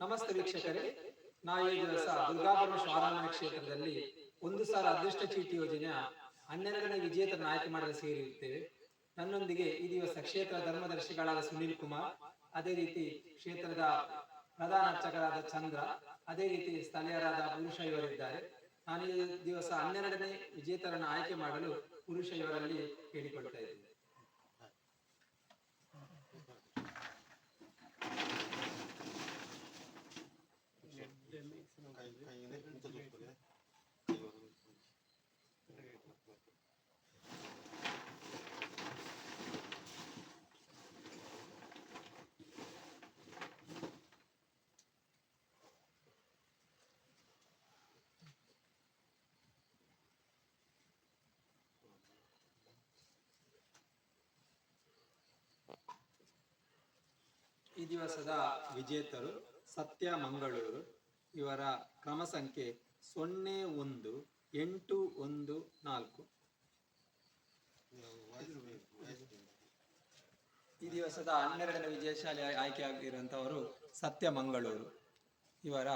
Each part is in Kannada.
ನಮಸ್ತೆ ವೀಕ್ಷಕರೇ, ನಾವು ಈ ದಿವಸ ದುರ್ಗಾಪರಮೇಶ್ವರ ಆರಾಧನಾ ಕ್ಷೇತ್ರದಲ್ಲಿ 1,000 ಅದೃಷ್ಟ ಚೀಟಿ ಯೋಜನೆಯ 12ನೇ ವಿಜೇತರನ್ನು ಆಯ್ಕೆ ಮಾಡಲು ಸೇರಿರುತ್ತೇವೆ. ನನ್ನೊಂದಿಗೆ ಈ ದಿವಸ ಕ್ಷೇತ್ರ ಧರ್ಮದರ್ಶಿಗಳಾದ ಸುನೀಲ್ ಕುಮಾರ್, ಅದೇ ರೀತಿ ಕ್ಷೇತ್ರದ ಪ್ರಧಾನ ಅರ್ಚಕರಾದ ಚಂದ್ರ, ಅದೇ ರೀತಿ ಸ್ಥಳೀಯರಾದ ಪುರುಷ ಇವರಿದ್ದಾರೆ. ನಾನು ಈ ದಿವಸ 12ನೇ ವಿಜೇತರನ್ನು ಆಯ್ಕೆ ಮಾಡಲು ಪುರುಷ ಇವರಲ್ಲಿ ಕೇಳಿಕೊಳ್ತಾ ಇದ್ದೇನೆ. ಈ ದಿವಸದ ವಿಜೇತರು ಸತ್ಯ ಮಂಗಳೂರು. ಇವರ ಕ್ರಮ ಸಂಖ್ಯೆ 01814. ಈ ದಿವಸದ 12ನೇ ವಿಜಯಶಾಲಿ ಆಯ್ಕೆಯಾಗಿರುವಂತವರು ಸತ್ಯ ಮಂಗಳೂರು. ಇವರ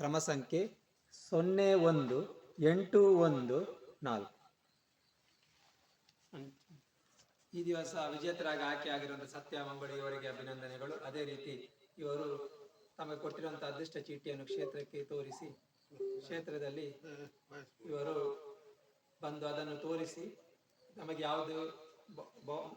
ಕ್ರಮ ಸಂಖ್ಯೆ 01814. ಈ ದಿವಸ ವಿಜೇತರಾಗಿ ಆಯ್ಕೆಯಾಗಿರುವಂತಹ ಸತ್ಯ ಮಂಗಳೂರು ಇವರಿಗೆ ಅಭಿನಂದನೆಗಳು. ಅದೇ ರೀತಿ ಇವರು ತಮಗೆ ಕೊಟ್ಟಿರುವಂತಹ ಅದೃಷ್ಟ ಚೀಟಿಯನ್ನು ಕ್ಷೇತ್ರಕ್ಕೆ ತೋರಿಸಿ, ಕ್ಷೇತ್ರದಲ್ಲಿ ಇವರು ಬಂದು ಅದನ್ನು ತೋರಿಸಿ ನಮಗೆ ಯಾವುದು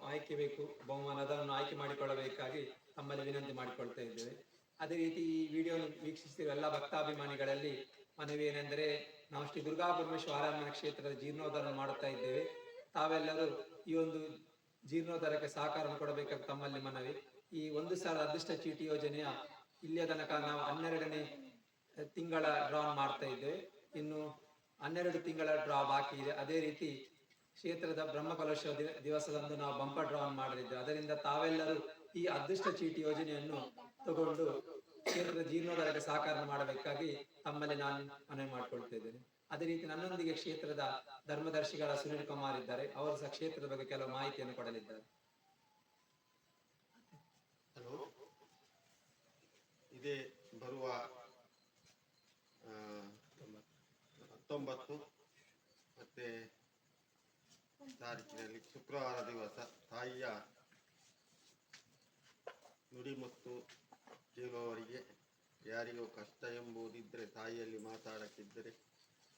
ಆಯ್ಕೆ ಬೇಕು ಬಹುಮಾನ ಅದನ್ನು ಆಯ್ಕೆ ಮಾಡಿಕೊಳ್ಳಬೇಕಾಗಿ ತಮ್ಮಲ್ಲಿ ವಿನಂತಿ ಮಾಡಿಕೊಳ್ತಾ ಇದ್ದೇವೆ. ಅದೇ ರೀತಿ ಈ ವಿಡಿಯೋ ವೀಕ್ಷಿಸುತ್ತಿರುವ ಎಲ್ಲ ಭಕ್ತಾಭಿಮಾನಿಗಳಲ್ಲಿ ಮನವಿ ಏನೆಂದರೆ, ನಾವು ಶ್ರೀ ದುರ್ಗಾಪರಮೇಶ್ವರ ಆರಾಧನಾ ಕ್ಷೇತ್ರದ ಜೀರ್ಣೋದ್ಧಾರ ಮಾಡುತ್ತಾ ಇದ್ದೇವೆ. ತಾವೆಲ್ಲರೂ ಈ ಒಂದು ಜೀರ್ಣೋದ್ಧಾರಕ್ಕೆ ಸಹಕಾರ ಕೊಡಬೇಕಾಗಿ ತಮ್ಮಲ್ಲಿ ಮನವಿ. ಈ 1,000 ಅದೃಷ್ಟ ಚೀಟಿ ಯೋಜನೆಯ ಇಲ್ಲಿಯ ತನಕ ನಾವು 12ನೇ ತಿಂಗಳ ಡ್ರಾ ಮಾಡ್ತಾ ಇದ್ದೇವೆ. ಇನ್ನು 12 ತಿಂಗಳ ಡ್ರಾ ಬಾಕಿ ಇದೆ. ಅದೇ ರೀತಿ ಕ್ಷೇತ್ರದ ಬ್ರಹ್ಮಕಲಶೋತ್ಸವ ದಿವಸದಂದು ನಾವು ಬಂಪರ್ ಡ್ರಾ ಮಾಡಲಿದ್ದೇವೆ. ಅದರಿಂದ ತಾವೆಲ್ಲರೂ ಈ ಅದೃಷ್ಟ ಚೀಟಿ ಯೋಜನೆಯನ್ನು ತಗೊಂಡು ಕ್ಷೇತ್ರದ ಜೀರ್ಣೋದ್ಧಾರಕ್ಕೆ ಸಹಕಾರ ಮಾಡಬೇಕಾಗಿ ತಮ್ಮಲ್ಲಿ ನಾನು ಮನವಿ ಮಾಡಿಕೊಳ್ತಾ ಇದ್ದೇನೆ. ಅದೇ ರೀತಿ ನನ್ನೊಂದಿಗೆ ಕ್ಷೇತ್ರದ ಧರ್ಮದರ್ಶಿಗಳ ಸುನೀಲ್ ಕುಮಾರ್ ಇದ್ದಾರೆ. ಅವರು ಸಹ ಕ್ಷೇತ್ರದ ಬಗ್ಗೆ ಕೆಲವು ಮಾಹಿತಿಯನ್ನು ಕೊಡಲಿದ್ದಾರೆ. ಹಲೋ, ಇದೇ ಬರುವ 19 ಮತ್ತೆ ತಾರೀಕಿನಲ್ಲಿ ಶುಕ್ರವಾರ ದಿವಸ ತಾಯಿಯ ನುಡಿಮುತ್ತು ಕೇಳುವವರಿಗೆ ಯಾರಿಗೂ ಕಷ್ಟ ಎಂಬುದಿದ್ದರೆ, ತಾಯಿಯಲ್ಲಿ ಮಾತಾಡಕ್ಕಿದ್ದರೆ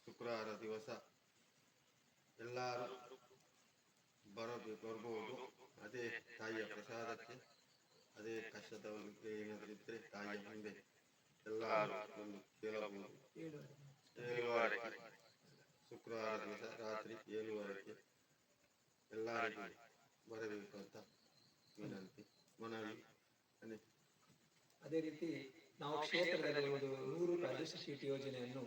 ಶುಕ್ರವಾರ ದಿವಸ ಎಲ್ಲರೂ ಬರ್ಬೋದು. ಅದೇ ತಾಯಿಯ ಪ್ರಸಾದಕ್ಕೆ, ಅದೇ ಕಷ್ಟದವರಿಗೆ ಏನಾದ್ರಿದ್ರೆ ತಾಯಿಯ ಮುಂದೆ ಎಲ್ಲರೂ ಒಂದು ಕೇಳಬಹುದು. 7:30 ಶುಕ್ರವಾರ ದಿವಸ ರಾತ್ರಿ 7:30 ಎಲ್ಲರಿಗೂ ಬರಬೇಕು ಅಂತ ವಿನಂತಿ, ಮನವಿ. ಅದೇ ರೀತಿ ನಾವು ಕ್ಷೇತ್ರದಲ್ಲಿ ಒಂದು 100 ಅದೃಷ್ಟ ಚೀಟಿ ಯೋಜನೆಯನ್ನು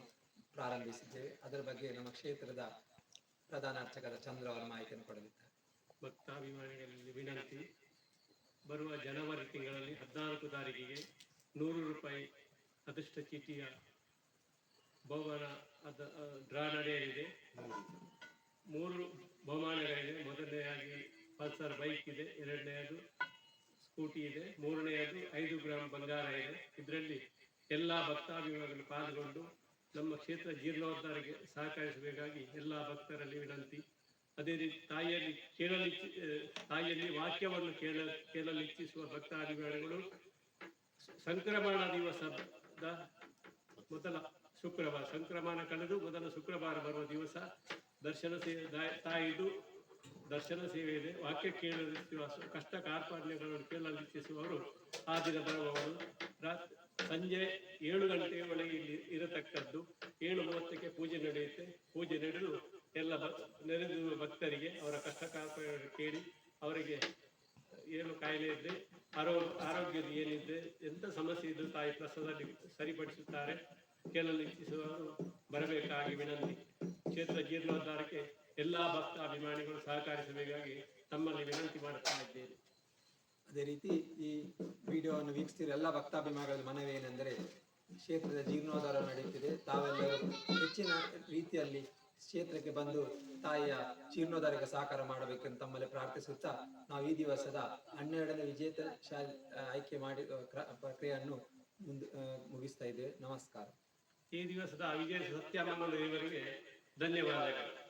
ಪ್ರಾರಂಭಿಸಿದ್ದೇವೆ. ಅದರ ಬಗ್ಗೆ ನಮ್ಮ ಕ್ಷೇತ್ರದ ಪ್ರಧಾನ ಅರ್ಚಕರ ಚಂದ್ರ ಅವರ ಮಾಹಿತಿಯನ್ನು ಕೊಡಲಿದ್ದಾರೆ. ಭಕ್ತಾಭಿಮಾನಿಗಳಲ್ಲಿ ವಿನಂತಿ, ಬರುವ ಜನವರಿ ತಿಂಗಳಲ್ಲಿ 14 ತಾರೀಕಿಗೆ 100 ರೂಪಾಯಿ ಅದೃಷ್ಟ ಚೀಟಿಯ ಬಹುಮಾನ ಡ್ರಾ ನಡೆಯಲಿದೆ. 3 ಬಹುಮಾನಗಳಿವೆ. ಮೊದಲನೆಯಾಗಿ ಪಲ್ಸರ್ ಬೈಕ್ ಇದೆ, ಎರಡನೆಯದು ಸ್ಕೂಟಿ ಇದೆ, ಮೂರನೆಯದು 5 ಗ್ರಾಂ ಬಂಗಾರ ಇದೆ. ಇದರಲ್ಲಿ ಎಲ್ಲ ಭಕ್ತಾಭಿಮಾನಿಗಳು ಪಾಲ್ಗೊಂಡು ನಮ್ಮ ಕ್ಷೇತ್ರ ಜೀರ್ಣೋದ್ಧಾರಕ್ಕೆ ಸಹಕರಿಸಬೇಕಾಗಿ ಎಲ್ಲ ಭಕ್ತರಲ್ಲಿ ವಿನಂತಿ. ಅದೇ ರೀತಿ ತಾಯಿಯಲ್ಲಿ ವಾಕ್ಯವನ್ನು ಕೇಳಲಿಚ್ಛಿಸುವ ಭಕ್ತಾಭಿಮಾನಿಗಳು ಸಂಕ್ರಮಣ ದಿವಸದ ಮೊದಲ ಶುಕ್ರವಾರ, ಸಂಕ್ರಮಣ ಕಳೆದು ಮೊದಲ ಶುಕ್ರವಾರ ಬರುವ ದಿವಸ ತಾಯಿದು ದರ್ಶನ ಸೇವೆ ಇದೆ. ವಾಕ್ಯ ಕೇಳಲಿಚ್ಛಿಸುವ ಕಷ್ಟ ಕಾರ್ಪಣ್ಯಗಳನ್ನು ಕೇಳಲಿಚ್ಛಿಸುವವರು ಆ ದಿನ ಬರುವವರು. ಸಂಜೆ 7 ಗಂಟೆಯ ಒಳಗೆ ಇಲ್ಲಿ ಇರತಕ್ಕದ್ದು. 7:30ಕ್ಕೆ ಪೂಜೆ ನಡೆಯುತ್ತೆ. ಪೂಜೆ ನಡೆದು ಎಲ್ಲ ನೆರೆದಿರುವ ಭಕ್ತರಿಗೆ ಅವರ ಕಷ್ಟ ಕಾರ್ಪಣ್ಯಗಳನ್ನು ಕೇಳಿ, ಅವರಿಗೆ ಏನು ಕಾಯಿಲೆ ಇದ್ರೆ, ಆರೋಗ್ಯದ ಏನಿದ್ರೆ, ಎಂಥ ಸಮಸ್ಯೆ ಇದ್ದು ತಾಯಿ ಪ್ರಸಾದದಲ್ಲಿ ಸರಿಪಡಿಸುತ್ತಾರೆ. ಕೇಳಲಿಚ್ಛಿಸುವವರು ಬರಬೇಕಾಗಿ ವಿನಂತಿ. ಕ್ಷೇತ್ರ ಜೀರ್ಣೋದ್ಧಾರಕ್ಕೆ ಎಲ್ಲ ಭಕ್ತ ಅಭಿಮಾನಿಗಳು ಸಹಕರಿಸಬೇಕಾಗಿ ತಮ್ಮಲ್ಲಿ ವಿನಂತಿ ಮಾಡುತ್ತಾ ಇದ್ದೇನೆ. ಅದೇ ರೀತಿ ಈ ವಿಡಿಯೋವನ್ನು ವೀಕ್ಷಿಸಿದ ಎಲ್ಲ ಭಕ್ತಾಭಿಮಾನಿಗಳ ಮನವಿ ಏನೆಂದರೆ, ಕ್ಷೇತ್ರದ ಜೀರ್ಣೋದ್ಧಾರ ನಡೆಯುತ್ತಿದೆ. ತಾವೆಲ್ಲರೂ ಹೆಚ್ಚಿನ ರೀತಿಯಲ್ಲಿ ಕ್ಷೇತ್ರಕ್ಕೆ ಬಂದು ತಾಯಿಯ ಜೀರ್ಣೋದ್ಧಾರಕ್ಕೆ ಸಹಕಾರ ಮಾಡಬೇಕೆಂದು ತಮ್ಮಲ್ಲಿ ಪ್ರಾರ್ಥಿಸುತ್ತಾ, ನಾವು ಈ ದಿವಸದ 12ನೇ ವಿಜೇತ ಆಯ್ಕೆ ಮಾಡಿ ಪ್ರಕ್ರಿಯೆಯನ್ನು ಮುಗಿಸ್ತಾ ಇದ್ದೇವೆ. ನಮಸ್ಕಾರ. ಈ ದಿವಸದ ವಿಜಯ ಸತ್ಯಮಂಗಲ ಇವರಿಗೆ ಧನ್ಯವಾದಗಳು.